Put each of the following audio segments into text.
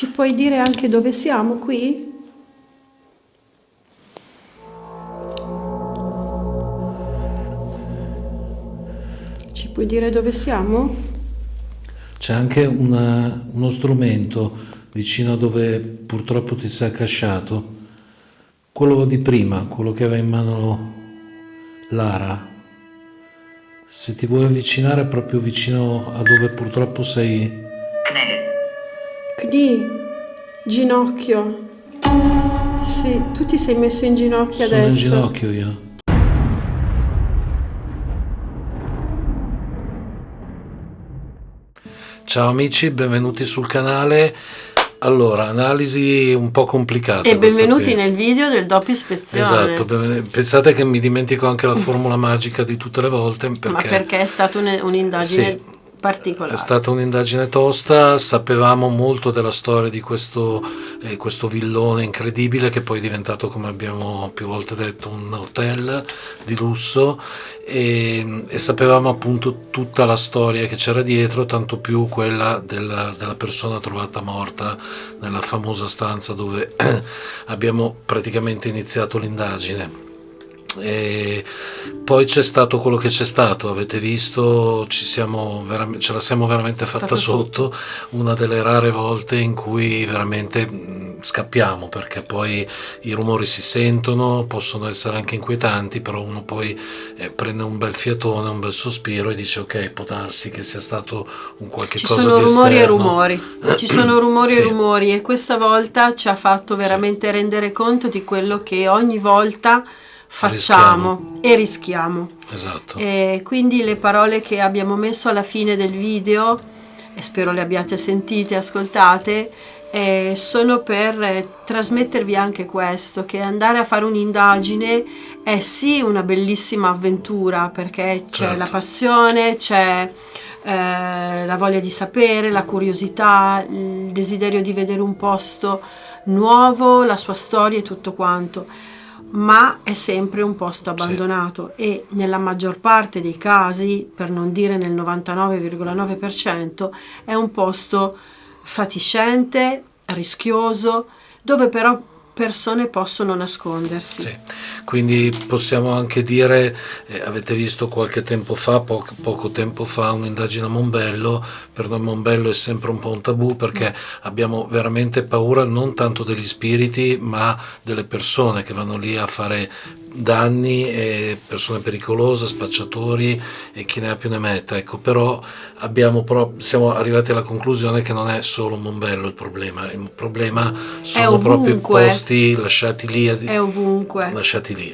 Ci puoi dire anche dove siamo qui? Ci puoi dire dove siamo? C'è anche uno strumento vicino a dove purtroppo ti sei accasciato, quello di prima, quello che aveva in mano Lara. Se ti vuoi avvicinare proprio vicino a dove purtroppo sei... Knie, ginocchio. Sì, tu ti sei messo in ginocchio Sono in adesso. ginocchio io. Ciao amici, benvenuti sul canale. Allora, analisi un po' complicata E questa benvenuti qui. nel video del doppio Esatto, ispezione. pensate che mi dimentico anche la formula magica di tutte le volte Ma perché perché è stata un'indagine sì, è particolare. stata un'indagine tosta, sapevamo molto della storia di questo villone incredibile che poi è diventato, come abbiamo più volte detto, un hotel di lusso e sapevamo appunto tutta la storia che c'era dietro, tanto più quella della persona trovata morta nella famosa stanza dove abbiamo praticamente iniziato l'indagine. E poi c'è stato quello che c'è stato, avete visto, ce la siamo veramente fatta sotto, una delle rare volte in cui veramente scappiamo, perché poi i rumori si sentono, possono essere anche inquietanti, però uno poi prende un bel fiatone, un bel sospiro e dice ok, può darsi che sia stato un qualche Ci cosa sono di rumori e esterno. rumori, ci sono rumori e Sì, rumori e questa volta ci ha fatto sì, veramente rendere conto di quello che ogni volta rischiamo, facciamo e rischiamo. esatto. E quindi le parole che abbiamo messo alla fine del video, e spero le abbiate sentite e ascoltate, sono per trasmettervi anche questo, che andare a fare un'indagine è sì una bellissima avventura, perché c'è la Certo. passione, c'è la voglia di sapere, la curiosità, il desiderio di vedere un posto nuovo, la sua storia e tutto quanto, ma è sempre un posto Sì, abbandonato e nella maggior parte dei casi, per non dire nel 99,9%, è un posto fatiscente, rischioso, dove però persone possono nascondersi. sì. Quindi possiamo anche dire, avete visto qualche tempo fa, poco tempo fa, un'indagine a Mombello. Per noi Mombello è sempre un po' un tabù perché abbiamo veramente paura non tanto degli spiriti, ma delle persone che vanno lì a fare danni, e persone pericolose, spacciatori e chi ne ha più ne metta. Ecco, però siamo arrivati alla conclusione che non è solo Mombello il problema È sono proprio i ovunque, posti lasciati lì, è ovunque.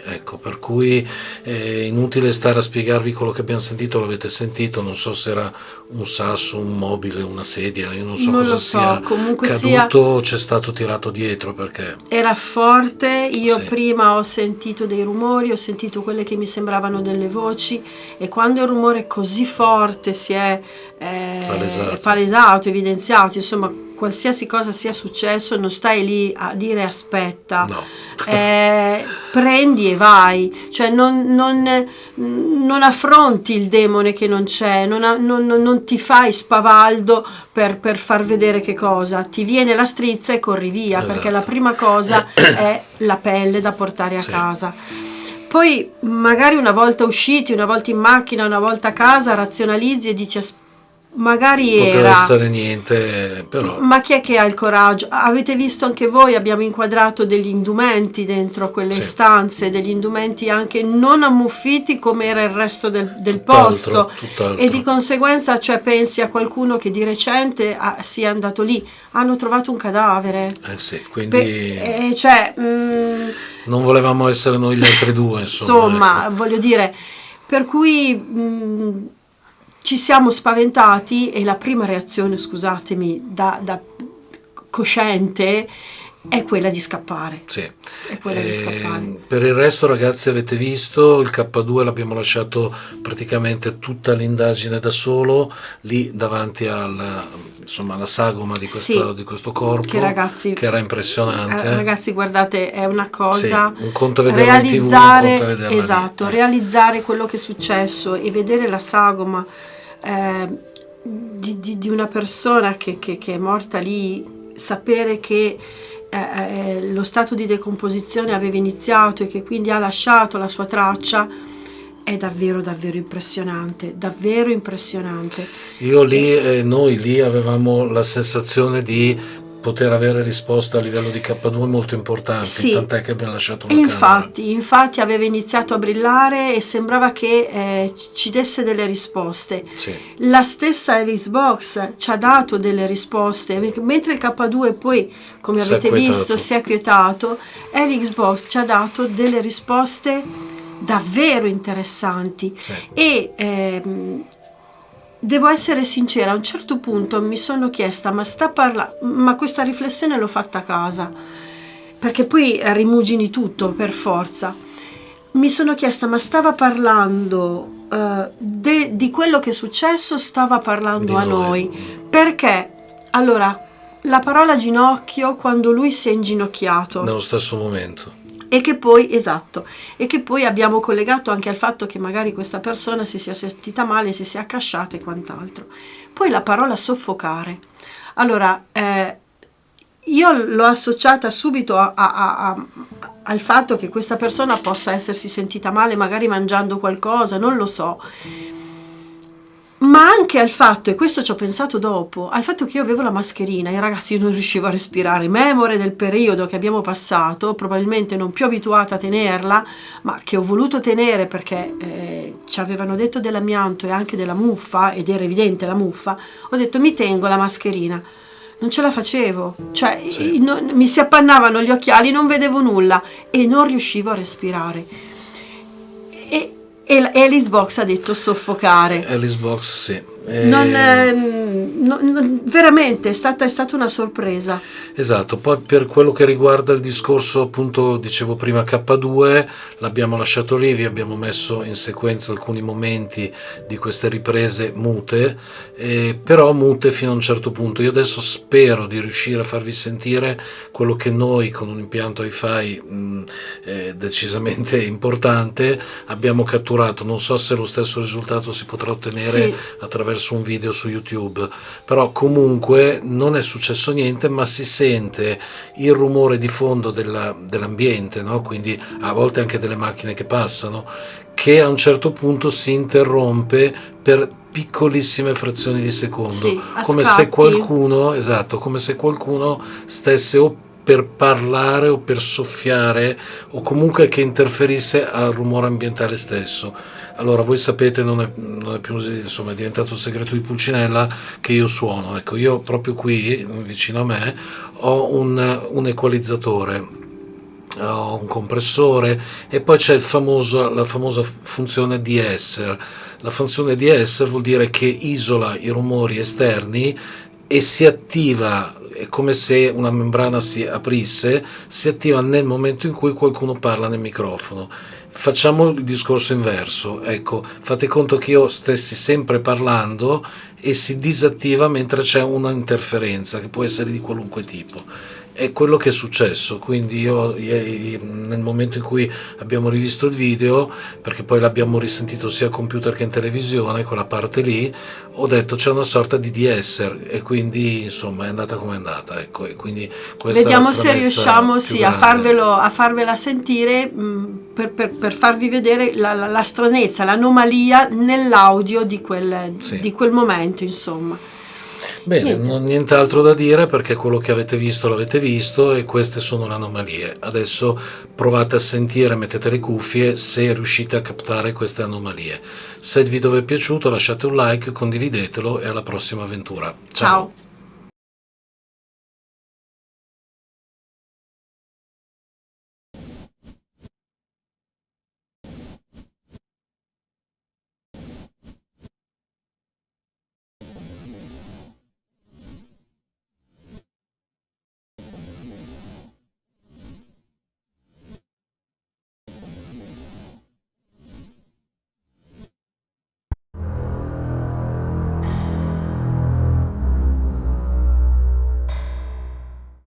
ecco, per cui è inutile stare a spiegarvi quello che abbiamo sentito, l'avete sentito, non so se era un sasso, un mobile, una sedia, io non so Non lo cosa so, sia comunque sia, caduto o c'è stato tirato dietro perché era forte. Io sì, prima ho sentito dei rumori, ho sentito quelle che mi sembravano delle voci e quando il rumore così forte si è palesato, palesato, evidenziato, insomma, qualsiasi cosa sia successo, non stai lì a dire aspetta, no, prendi e vai, cioè non affronti il demone che non c'è, non ti fai spavaldo per far vedere che cosa, ti viene la strizza e corri via, perché la esatto, prima cosa è la pelle da portare a sì. casa. Poi magari una volta usciti, una volta in macchina, una volta a casa, razionalizzi e dici magari Poteva era. essere niente, però Ma chi è che ha il coraggio? Avete visto anche voi, abbiamo inquadrato degli indumenti dentro quelle sì, sia degli indumenti anche non ammuffiti come era il resto del tutt'altro, posto e di tutt'altro. conseguenza, cioè, pensi a qualcuno che di recente sia andato lì, hanno trovato un cadavere. Eh sì, quindi Cioè, non volevamo essere noi gli altri due, insomma, ecco. insomma, voglio dire, per cui ci siamo spaventati e la prima reazione, scusatemi, da cosciente è quella di scappare. Sì. È quella di scappare. Per il resto, ragazzi, avete visto il K2 l'abbiamo lasciato praticamente tutta l'indagine da solo lì davanti insomma, alla sagoma Sì, di questo che corpo, ragazzi, che era impressionante. ragazzi, guardate, è una Sì, cosa un conto è vederla in TV, un conto è realizzare, vederla lì. esatto, realizzare quello che è successo e vedere la sagoma di una persona che è morta lì sapere che lo stato di decomposizione aveva iniziato e che quindi ha lasciato la sua traccia, è davvero davvero impressionante, davvero impressionante. Io lì, noi lì avevamo la sensazione di poter avere risposte a livello di K2 molto importanti, sì, tant'è che abbiamo lasciato una infatti aveva iniziato a brillare e sembrava che ci desse delle risposte. Sì. La stessa Alice Box ci ha dato delle risposte, mentre il K2 poi, come avete visto, si è quietato. Alice Box ci ha dato delle risposte davvero interessanti. Sì. E devo essere sincera, a un certo punto mi sono chiesta, ma questa riflessione l'ho fatta a casa, perché poi rimugini tutto per forza. Mi sono chiesta, ma stava parlando di quello che è successo, stava parlando a noi? Perché, allora, la parola ginocchio, quando lui si è inginocchiato, nello stesso momento, e che poi abbiamo collegato anche al fatto che magari questa persona si sia sentita male, si sia accasciata e quant'altro. Poi la parola soffocare. Allora, io l'ho associata subito al fatto che questa persona possa essersi sentita male magari mangiando qualcosa, non lo so. Ma anche al fatto, e questo ci ho pensato dopo, al fatto che io avevo la mascherina e ragazzi io non riuscivo a respirare, memore del periodo che abbiamo passato, probabilmente non più abituata a tenerla, ma che ho voluto tenere perché ci avevano detto dell'amianto e anche della muffa, ed era evidente la muffa, ho detto mi tengo la mascherina. Non ce la facevo, cioè sì, mi si appannavano gli occhiali, non vedevo nulla e non riuscivo a respirare. E Alice Box ha detto soffocare. Alice Box, sì. Veramente è stata una sorpresa. Esatto. Poi per quello che riguarda il discorso, appunto, dicevo prima K2, l'abbiamo lasciato lì, vi abbiamo messo in sequenza alcuni momenti di queste riprese mute, però mute fino a un certo punto. Io adesso spero di riuscire a farvi sentire quello che noi con un impianto hi-fi decisamente importante abbiamo catturato. Non so se lo stesso risultato si potrà ottenere, sì, attraverso un video su YouTube, però comunque non è successo niente, ma si sente il rumore di fondo dell'ambiente, no? Quindi a volte anche delle macchine che passano, che a un certo punto si interrompe per piccolissime frazioni di secondo, sì, come se qualcuno, esatto, come se qualcuno stesse o per parlare o per soffiare o comunque che interferisse al rumore ambientale stesso. Allora voi sapete, non è più, insomma, è diventato un segreto di Pulcinella che io suono. Ecco, io proprio qui vicino a me ho un equalizzatore, ho un compressore e poi c'è la famosa funzione de-esser. La funzione de-esser vuol dire che isola i rumori esterni e si attiva, è come se una membrana si aprisse, si attiva nel momento in cui qualcuno parla nel microfono. Facciamo il discorso inverso, ecco, fate conto che io stessi sempre parlando e si disattiva mentre c'è una interferenza che può essere di qualunque tipo. È quello che è successo, quindi io nel momento in cui abbiamo rivisto il video, perché poi l'abbiamo risentito sia a computer che in televisione, quella parte lì, ho detto c'è una sorta di de-esser e quindi insomma è andata come è andata, ecco, e quindi vediamo se riusciamo a farvela sentire per farvi vedere la stranezza, l'anomalia nell'audio di quel momento, insomma. Bene, nient'altro da dire perché quello che avete visto l'avete visto e queste sono le anomalie. Adesso provate a sentire, mettete le cuffie se riuscite a captare queste anomalie. Se il video vi è piaciuto lasciate un like, condividetelo e alla prossima avventura. Ciao!